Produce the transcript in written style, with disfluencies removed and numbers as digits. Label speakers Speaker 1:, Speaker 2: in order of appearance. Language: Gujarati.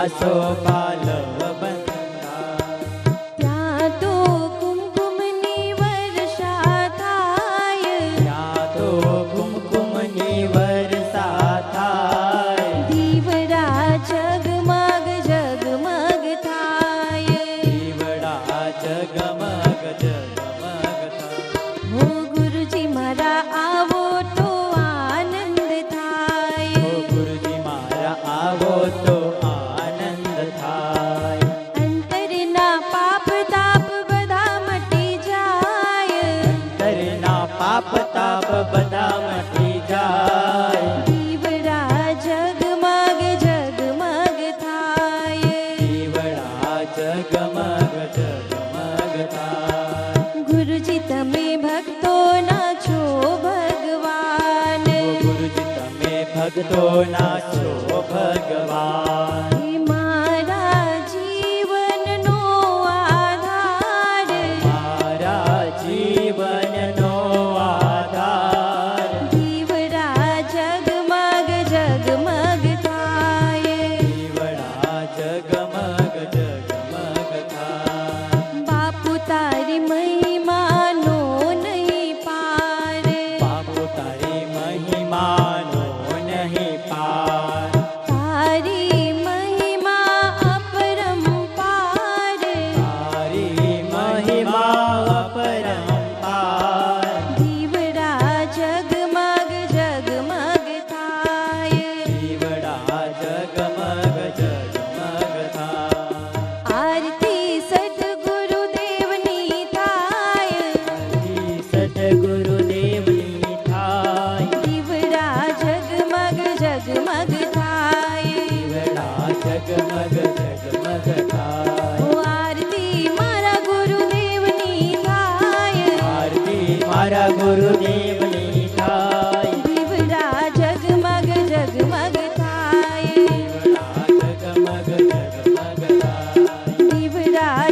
Speaker 1: આસો પાલવ
Speaker 2: ત્યાં તો કુમકુમની વર્ષા થાય,
Speaker 1: ત્યાં તો કુમકુમની વર્ષા થાય,
Speaker 2: દીવડા જગમગ જગમગ થાય,
Speaker 1: દીવડા જગમગ જગમગ થાય.
Speaker 2: હો ગુરુજી મારા આવો તો આનંદ થાય,
Speaker 1: ઓ ગુરુજી મારા આવો તો આનંદ થાય.
Speaker 2: અંતરના પાપ તાપ બધા મટી જાય,
Speaker 1: અંતરના પાપ તાપ બધા મટી જાય,
Speaker 2: દીવડા જગમગ જગમગ થાય,
Speaker 1: દીવડા જગમગ જગમગ થાય.
Speaker 2: ગુરુજી તમે ભક્તોના છો ભગવાન,
Speaker 1: ઓ ગુરુજી તમે ભક્તોના છો ભગવાન.
Speaker 2: હે મારા જીવનનો આધાર,
Speaker 1: મારા જીવનનો આધાર,
Speaker 2: દીવડા જગમગ જગમગ થાય,
Speaker 1: દીવડા જગમગ જગમગ થાય.
Speaker 2: બાપુ તારી મહિમાનો નહીં પાર,
Speaker 1: બાપુ તારી મહિમાનો નહીં પાર,
Speaker 2: તારી મહિમા અપરંપાર,
Speaker 1: તારી મહિમા અપરંપાર,
Speaker 2: દીવડા જગમગ જગમગ થાય,
Speaker 1: દીવડા જગમગ જગમગ થાય.
Speaker 2: આરતી સદગુરુદેવની થાય,
Speaker 1: આરતી સદગુરુદેવની થાય,
Speaker 2: દીવડા જગમગ જગમગ થાય,
Speaker 1: દીવડા જગમગ જગમગ થાય.
Speaker 2: ઓ આરતી મારા ગુરુદેવની થાય,
Speaker 1: આરતી મારા ગુરુદેવની થાય,
Speaker 2: દીવડા જગમગ જગમગ થાય,
Speaker 1: દીવડા જગમગ જગમગ થાય,
Speaker 2: દીવડા